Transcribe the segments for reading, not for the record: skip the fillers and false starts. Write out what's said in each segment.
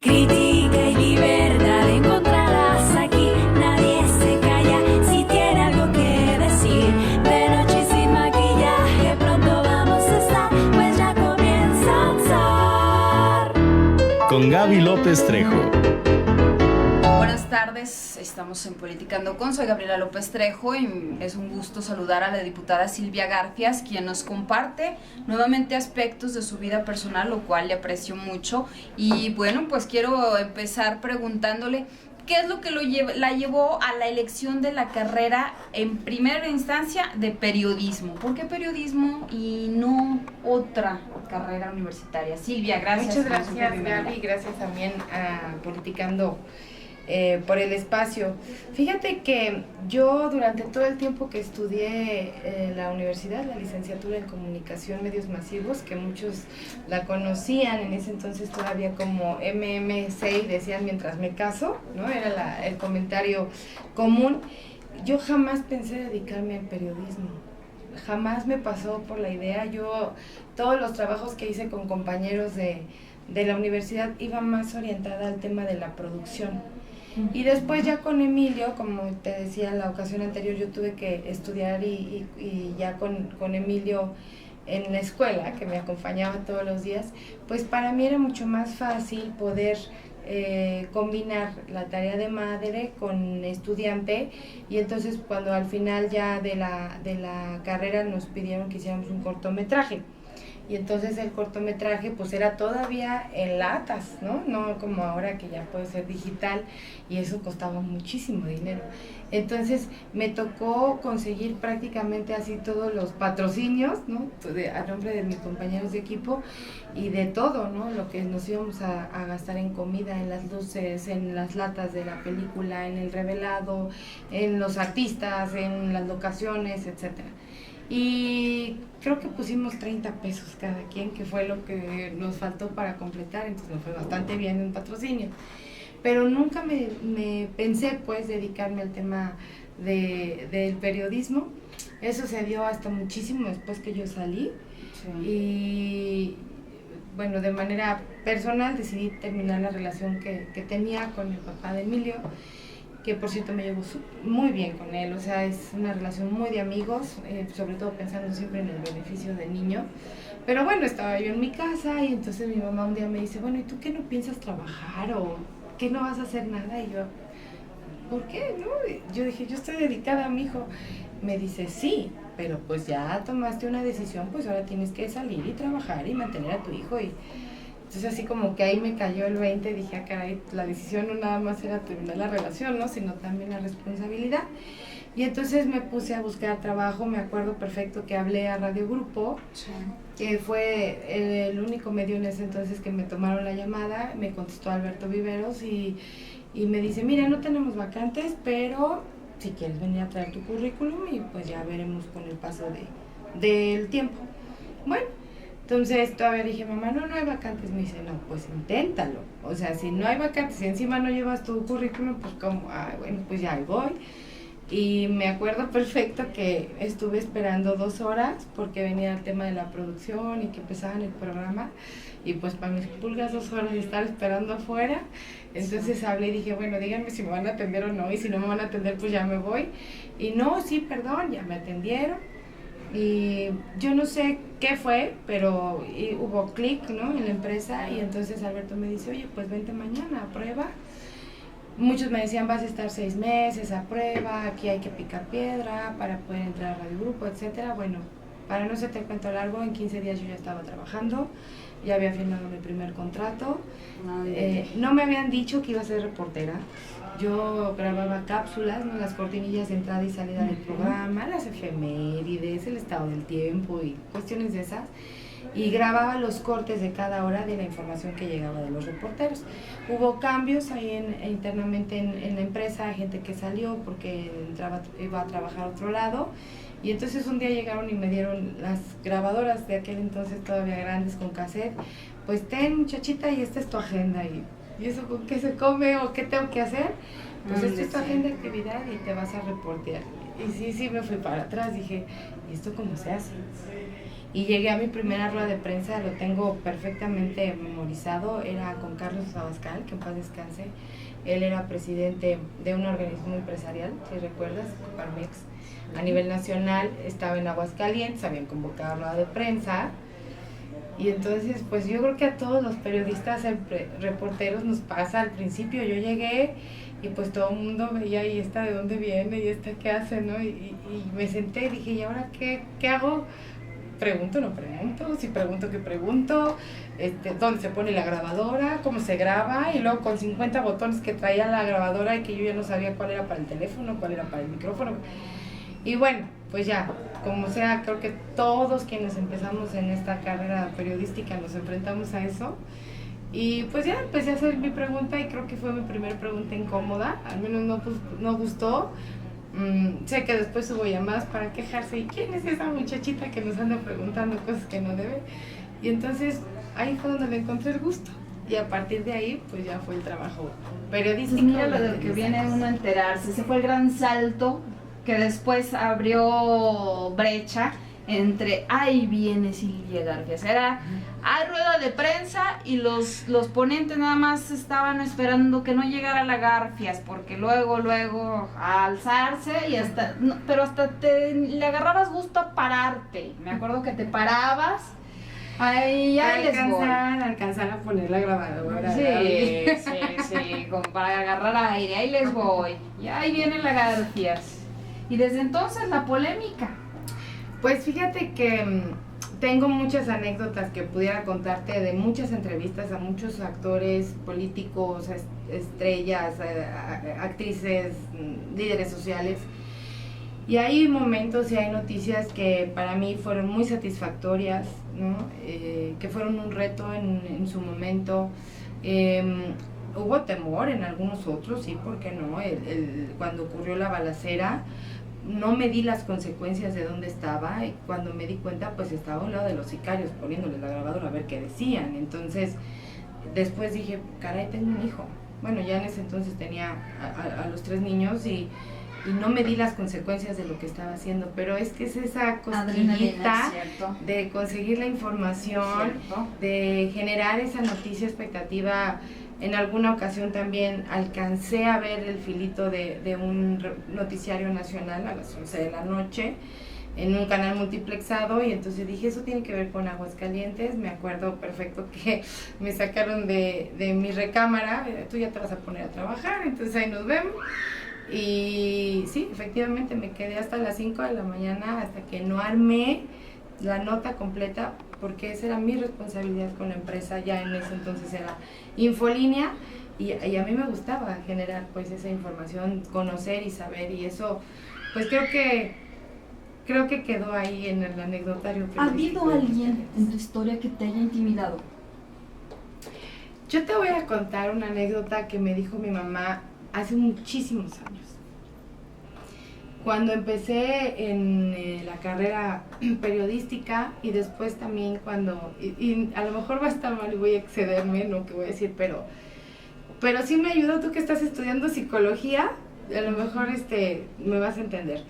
Crítica y libertad encontrarás aquí. Nadie se calla si tiene algo que decir. De noche y sin maquillaje pronto vamos a estar, pues ya comienza a alzar. Con Gaby López Trejo. Buenas tardes, estamos en Politicando con, soy Gabriela López Trejo y es un gusto saludar a la diputada Silvia Garfias, quien nos comparte nuevamente aspectos de su vida personal, lo cual le aprecio mucho. Y bueno, pues quiero empezar preguntándole qué es lo que la llevó a la elección de la carrera en primera instancia de periodismo. ¿Por qué periodismo y no otra carrera universitaria? Silvia, gracias. Muchas gracias, Gaby, gracias también a Politicando por el espacio. Fíjate que yo durante todo el tiempo que estudié en la universidad, la licenciatura en Comunicación Medios Masivos, que muchos la conocían en ese entonces todavía como MMC, decían mientras me caso, ¿no? Era el comentario común. Yo jamás pensé dedicarme al periodismo. Jamás me pasó por la idea. Yo, todos los trabajos que hice con compañeros de la universidad iba más orientada al tema de la producción. Y después ya con Emilio, como te decía en la ocasión anterior, yo tuve que estudiar y ya con Emilio en la escuela, que me acompañaba todos los días, pues para mí era mucho más fácil poder combinar la tarea de madre con estudiante. Y entonces cuando al final ya de la carrera nos pidieron que hiciéramos un cortometraje. Y entonces el cortometraje pues era todavía en latas, ¿no? No como ahora que ya puede ser digital, y eso costaba muchísimo dinero. Entonces me tocó conseguir prácticamente así todos los patrocinios, ¿no? A nombre de mis compañeros de equipo y de todo, ¿no? Lo que nos íbamos a gastar en comida, en las luces, en las latas de la película, en el revelado, en los artistas, en las locaciones, etcétera. Y creo que pusimos 30 pesos cada quien, que fue lo que nos faltó para completar, entonces nos fue bastante bien en patrocinio. Pero nunca me pensé pues dedicarme al tema del periodismo. Eso se dio hasta muchísimo después que yo salí. Sí. Y bueno, de manera personal decidí terminar la relación que tenía con el papá de Emilio, que por cierto me llevo muy bien con él, o sea, es una relación muy de amigos, sobre todo pensando siempre en el beneficio del niño. Pero bueno, estaba yo en mi casa y entonces mi mamá un día me dice, bueno, ¿y tú qué no piensas trabajar o qué no vas a hacer nada? Y yo, ¿por qué? ¿No? Yo dije, yo estoy dedicada a mi hijo. Me dice, sí, pero pues ya tomaste una decisión, pues ahora tienes que salir y trabajar y mantener a tu hijo. Y entonces así como que ahí me cayó el 20, dije, caray, la decisión no nada más era terminar la relación, ¿no? Sino también la responsabilidad. Y entonces me puse a buscar trabajo. Me acuerdo perfecto que hablé a Radio Grupo, sí, que fue el único medio en ese entonces que me tomaron la llamada. Me contestó Alberto Viveros y me dice, mira, no tenemos vacantes, pero si quieres venir a traer tu currículum y pues ya veremos con el paso del tiempo. Bueno, entonces todavía dije, mamá, no hay vacantes. Me dice, no, pues inténtalo. O sea, si no hay vacantes y encima no llevas tu currículum, pues como, bueno, pues ya ahí voy. Y me acuerdo perfecto que estuve esperando 2 horas porque venía el tema de la producción y que empezaban el programa. Y pues para mis pulgas 2 horas de estar esperando afuera. Entonces hablé y dije, bueno, díganme si me van a atender o no. Y si no me van a atender, pues ya me voy. Y no, sí, perdón, ya me atendieron. Y yo no sé qué fue, pero hubo clic, ¿no? En la empresa. Y entonces Alberto me dice, oye, pues vente mañana a prueba. Muchos me decían, vas a estar 6 meses a prueba, aquí hay que picar piedra para poder entrar a Radio Grupo, etcétera. Bueno, para no hacerte el cuento largo, en 15 días yo ya estaba trabajando, ya había firmado mi primer contrato. No me habían dicho que iba a ser reportera. Yo grababa cápsulas, ¿no? Las cortinillas de entrada y salida del programa, las efemérides, el estado del tiempo y cuestiones de esas. Y grababa los cortes de cada hora de la información que llegaba de los reporteros. Hubo cambios ahí internamente en la empresa, gente que salió porque iba a trabajar a otro lado. Y entonces un día llegaron y me dieron las grabadoras de aquel entonces todavía grandes con cassette. Pues ten, muchachita, y esta es tu agenda. ¿Y eso con qué se come o qué tengo que hacer? Pues esta es tu agenda de actividad y te vas a reportear. Y sí, me fui para atrás, dije, ¿y esto cómo se hace? y llegué a mi primera rueda de prensa, lo tengo perfectamente memorizado, era con Carlos Abascal, que en paz descanse. Él era presidente de un organismo empresarial, si recuerdas, Coparmex, a nivel nacional, estaba en Aguascalientes, habían convocado rueda de prensa, y entonces pues yo creo que a todos los periodistas, reporteros nos pasa al principio. Yo llegué y pues todo el mundo veía, ¿y esta de dónde viene? ¿Y esta qué hace? ¿No? Y me senté y dije, ¿y ahora qué hago? Pregunto, no pregunto, si pregunto, ¿qué pregunto? ¿Dónde se pone la grabadora? ¿Cómo se graba? Y luego con 50 botones que traía la grabadora y que yo ya no sabía cuál era para el teléfono, cuál era para el micrófono. Y bueno, pues ya, como sea, creo que todos quienes empezamos en esta carrera periodística nos enfrentamos a eso. Y pues ya empecé a hacer mi pregunta y creo que fue mi primera pregunta incómoda, al menos no gustó. Sé que después hubo llamadas para quejarse, ¿y quién es esa muchachita que nos anda preguntando cosas que no debe? Y entonces ahí fue donde le encontré el gusto, y a partir de ahí pues ya fue el trabajo periodístico. Pues mira lo de que viene uno a enterarse, ese fue el gran salto que después abrió brecha entre ahí viene Silvia Garfias. Era hay rueda de prensa y los ponentes nada más estaban esperando que no llegara la Garfias, porque luego a alzarse y hasta pero hasta le agarrabas gusto a pararte. Me acuerdo que te parabas. Ahí alcanzar a poner la grabadora. Sí, como para agarrar aire. Ahí les voy. Y ahí viene la Garfias. Y desde entonces la polémica. Pues fíjate que tengo muchas anécdotas que pudiera contarte de muchas entrevistas a muchos actores, políticos, estrellas, actrices, líderes sociales. Y hay momentos y hay noticias que para mí fueron muy satisfactorias, ¿no? Que fueron un reto en su momento. Hubo temor en algunos otros, sí, ¿por qué no? Cuando ocurrió la balacera, no me di las consecuencias de dónde estaba, y cuando me di cuenta pues estaba a un lado de los sicarios poniéndoles la grabadora a ver qué decían. Entonces después dije, caray, tengo un hijo. Bueno, ya en ese entonces tenía a los 3 niños y no me di las consecuencias de lo que estaba haciendo, pero es que es esa cosquillita de conseguir la información, de generar esa noticia expectativa. En alguna ocasión también alcancé a ver el filito de un noticiario nacional a las 11 de la noche en un canal multiplexado, y entonces dije, eso tiene que ver con Aguascalientes. Me acuerdo perfecto que me sacaron de mi recámara, tú ya te vas a poner a trabajar, entonces ahí nos vemos. Y sí, efectivamente me quedé hasta las 5 de la mañana hasta que no armé la nota completa, porque esa era mi responsabilidad con la empresa. Ya en ese entonces era Infolínea, y a mí me gustaba generar pues esa información, conocer y saber, y eso pues creo que quedó ahí en el anecdotario. ¿Ha habido alguien en tu historia que te haya intimidado? Yo te voy a contar una anécdota que me dijo mi mamá hace muchísimos años. Cuando empecé en la carrera periodística, y después también cuando, y a lo mejor va a estar mal y voy a excederme en lo que voy a decir, pero sí me ayudó, tú que estás estudiando psicología, a lo mejor me vas a entender.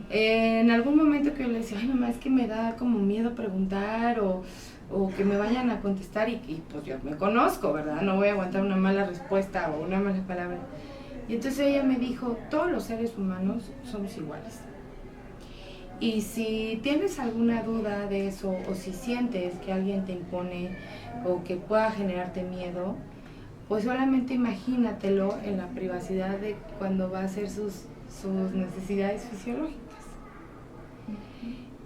En algún momento que yo le decía, ay mamá, es que me da como miedo preguntar o que me vayan a contestar, y pues yo me conozco, ¿verdad? No voy a aguantar una mala respuesta o una mala palabra. Y entonces ella me dijo, todos los seres humanos somos iguales. Y si tienes alguna duda de eso, o si sientes que alguien te impone o que pueda generarte miedo, pues solamente imagínatelo en la privacidad de cuando va a hacer sus necesidades fisiológicas.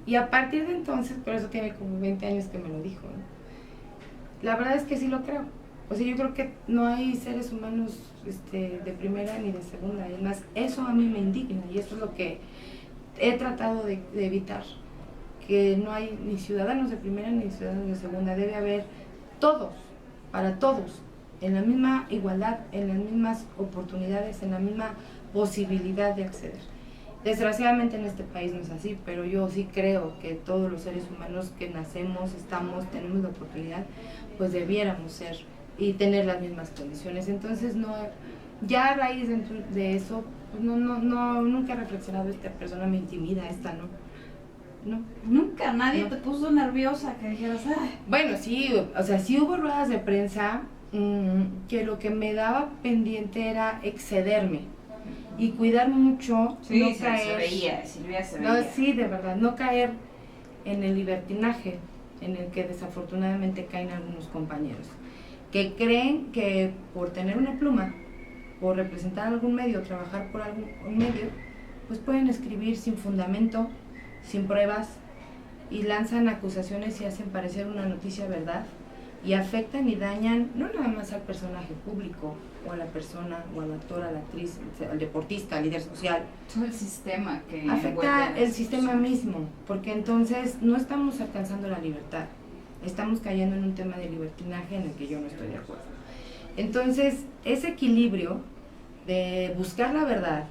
Y a partir de entonces, por eso tiene como 20 años que me lo dijo, ¿no? La verdad es que sí lo creo. O sea, yo creo que no hay seres humanos de primera ni de segunda. Además, eso a mí me indigna, y eso es lo que he tratado de evitar. Que no hay ni ciudadanos de primera ni ciudadanos de segunda. Debe haber todos, para todos, en la misma igualdad, en las mismas oportunidades, en la misma posibilidad de acceder. Desgraciadamente en este país no es así, pero yo sí creo que todos los seres humanos que nacemos, tenemos la oportunidad, pues debiéramos ser y tener las mismas condiciones. Entonces ya a raíz de eso, pues nunca he reflexionado, esta persona me intimida, esta no. no. Nunca, nadie No. te puso nerviosa que dijeras, ay, Bueno, sí, o sea, sí hubo ruedas de prensa que lo que me daba pendiente era excederme y cuidar mucho, Sí, no se caer. veía, Silvia se No, veía. sí, de verdad, no caer en el libertinaje en el que desafortunadamente caen algunos compañeros, que creen que por tener una pluma, por representar algún medio, trabajar por algún medio, pues pueden escribir sin fundamento, sin pruebas, y lanzan acusaciones y hacen parecer una noticia verdad, y afectan y dañan no nada más al personaje público, o a la persona, o al actor, a la actriz, al deportista, al líder social. Todo el sistema que Afecta envuelve a la el sistema institución. mismo, porque entonces no estamos alcanzando la libertad, estamos cayendo en un tema de libertinaje en el que yo no estoy de acuerdo. Entonces, ese equilibrio de buscar la verdad,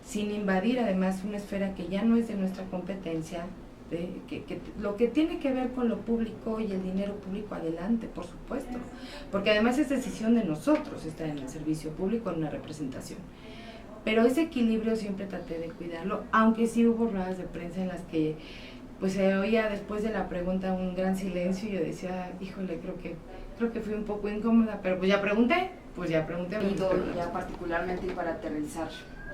sin invadir además una esfera que ya no es de nuestra competencia, que lo que tiene que ver con lo público y el dinero público, adelante, por supuesto, porque además es decisión de nosotros estar en el servicio público, en una representación. Pero ese equilibrio siempre traté de cuidarlo, aunque sí hubo ruedas de prensa en las que pues se oía después de la pregunta un gran silencio y yo decía, híjole, creo que fui un poco incómoda, pero pues ya pregunté. Ido ya particularmente y para aterrizar,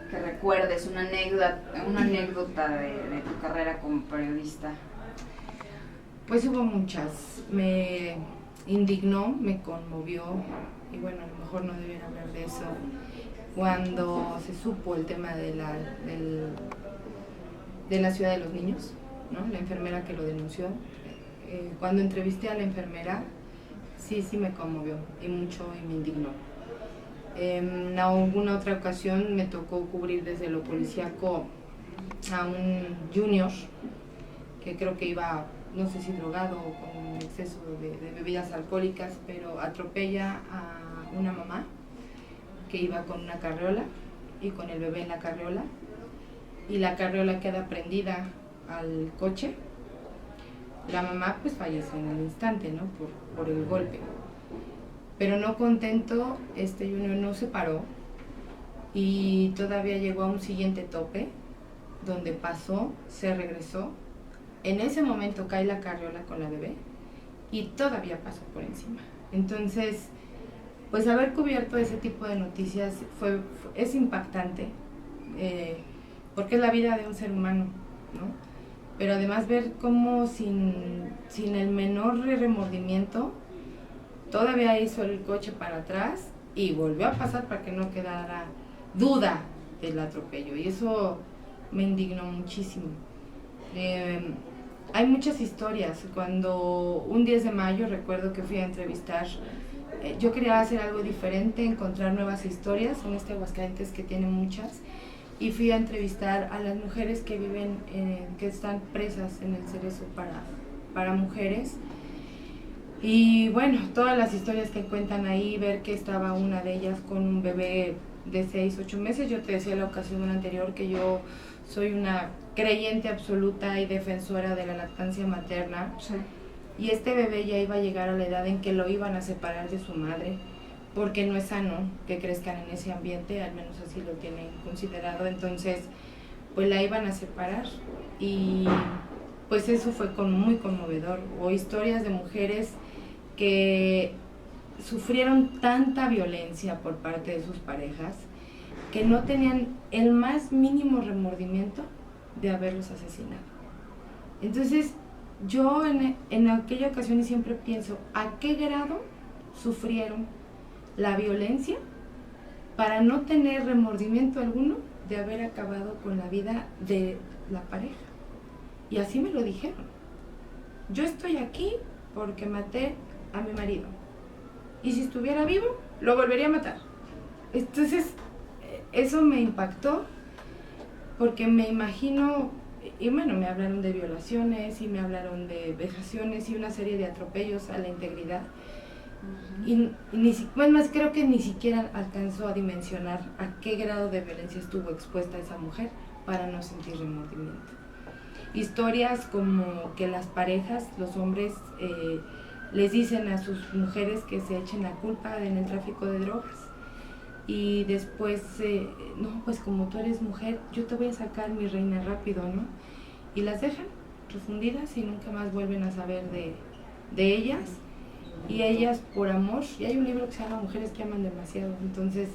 que recuerdes una anécdota de tu carrera como periodista. Pues hubo muchas, me indignó, me conmovió, y bueno, a lo mejor no debiera hablar de eso, cuando se supo el tema de la ciudad de los niños, ¿no? La enfermera que lo denunció. Cuando entrevisté a la enfermera, sí me conmovió y mucho y me indignó. En alguna otra ocasión me tocó cubrir desde lo policíaco a un junior que creo que iba, no sé si drogado o con exceso de bebidas alcohólicas, pero atropella a una mamá que iba con una carriola y con el bebé en la carriola, y la carriola queda prendida al coche. La mamá pues fallece en el instante, ¿no? Por el golpe. Pero no contento, este junior no se paró y todavía llegó a un siguiente tope donde pasó, se regresó. En ese momento cae la carriola con la bebé y todavía pasó por encima. Entonces, pues haber cubierto ese tipo de noticias es impactante, porque es la vida de un ser humano, ¿no? Pero además ver cómo sin el menor remordimiento todavía hizo el coche para atrás y volvió a pasar para que no quedara duda del atropello, y eso me indignó muchísimo. Hay muchas historias. Cuando un 10 de mayo recuerdo que fui a entrevistar, yo quería hacer algo diferente, encontrar nuevas historias en este Aguascalientes que tiene muchas, y fui a entrevistar a las mujeres que viven, que están presas en el Cerezo para mujeres. Y bueno, todas las historias que cuentan ahí, ver que estaba una de ellas con un bebé de 6-8 meses. Yo te decía en la ocasión anterior que yo soy una creyente absoluta y defensora de la lactancia materna. Sí. Y este bebé ya iba a llegar a la edad en que lo iban a separar de su madre, porque no es sano que crezcan en ese ambiente, al menos así lo tienen considerado. Entonces, pues la iban a separar, y pues eso fue muy conmovedor. O historias de mujeres que sufrieron tanta violencia por parte de sus parejas que no tenían el más mínimo remordimiento de haberlos asesinado. Entonces, yo en aquella ocasión y siempre pienso, ¿a qué grado sufrieron la violencia para no tener remordimiento alguno de haber acabado con la vida de la pareja? Y así me lo dijeron. Yo estoy aquí porque maté a mi marido, y si estuviera vivo, lo volvería a matar. Entonces, eso me impactó, porque me imagino, y bueno, me hablaron de violaciones, y me hablaron de vejaciones, y una serie de atropellos a la integridad. Y más creo que ni siquiera alcanzó a dimensionar a qué grado de violencia estuvo expuesta esa mujer para no sentir remordimiento. Historias como que las parejas, los hombres, les dicen a sus mujeres que se echen la culpa en el tráfico de drogas, y después, no, pues como tú eres mujer, yo te voy a sacar, mi reina, rápido, ¿no? Y las dejan refundidas y nunca más vuelven a saber de ellas. Y ellas por amor, y hay un libro que se llama Mujeres que aman demasiado, entonces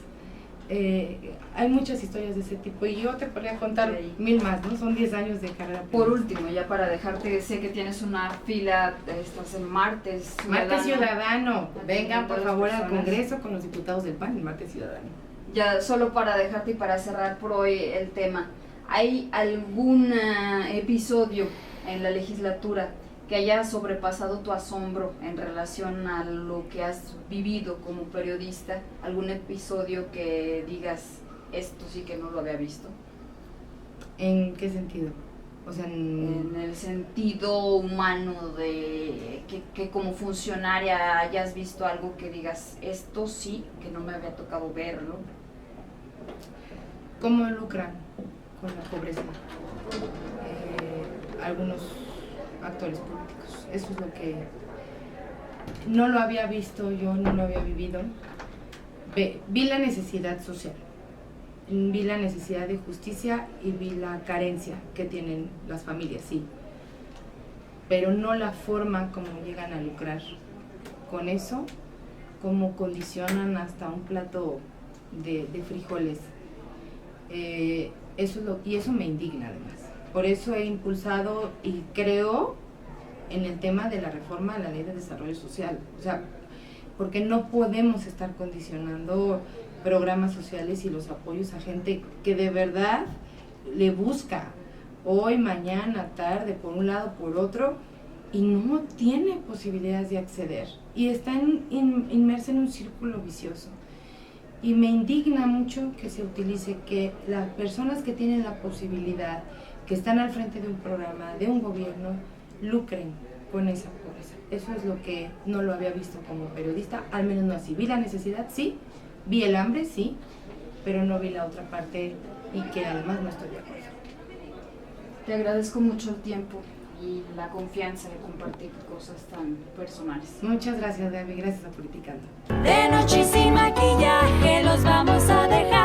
hay muchas historias de ese tipo y yo te podría contar Ok. 1000 más, ¿no? Son 10 años de carrera. Por último, ya para dejarte, sé que tienes una fila, estás en Martes Ciudadano. Martes Ciudadano, vengan por Todas las favor al personas. Congreso con los diputados del PAN, el Martes Ciudadano. Ya solo para dejarte y para cerrar por hoy el tema, ¿hay algún episodio en la legislatura que haya sobrepasado tu asombro en relación a lo que has vivido como periodista? ¿Algún episodio que digas, esto sí que no lo había visto? ¿En qué sentido? O sea, En el sentido humano de que como funcionaria hayas visto algo que digas, esto sí que no me había tocado verlo. ¿cómo lucran con la pobreza algunos actores políticos? Eso es lo que no lo había visto yo, no lo había vivido. Vi la necesidad social, vi la necesidad de justicia y vi la carencia que tienen las familias, sí, pero no la forma como llegan a lucrar con eso, como condicionan hasta un plato de frijoles. Y eso me indigna además. Por eso he impulsado y creo en el tema de la reforma a la Ley de Desarrollo Social. O sea, porque no podemos estar condicionando programas sociales y los apoyos a gente que de verdad le busca hoy, mañana, tarde, por un lado, por otro, y no tiene posibilidades de acceder. Y está inmersa en un círculo vicioso. Y me indigna mucho que se utilice que las personas que tienen la posibilidad, que están al frente de un programa, de un gobierno, lucren con esa pobreza. Eso es lo que no lo había visto como periodista, al menos no así. Vi la necesidad, sí, vi el hambre, sí, pero no vi la otra parte y que además no estoy de acuerdo. Te agradezco mucho el tiempo y la confianza de compartir cosas tan personales. Muchas gracias, Gaby, gracias a Politicando. De noche y sin maquillaje los vamos a dejar.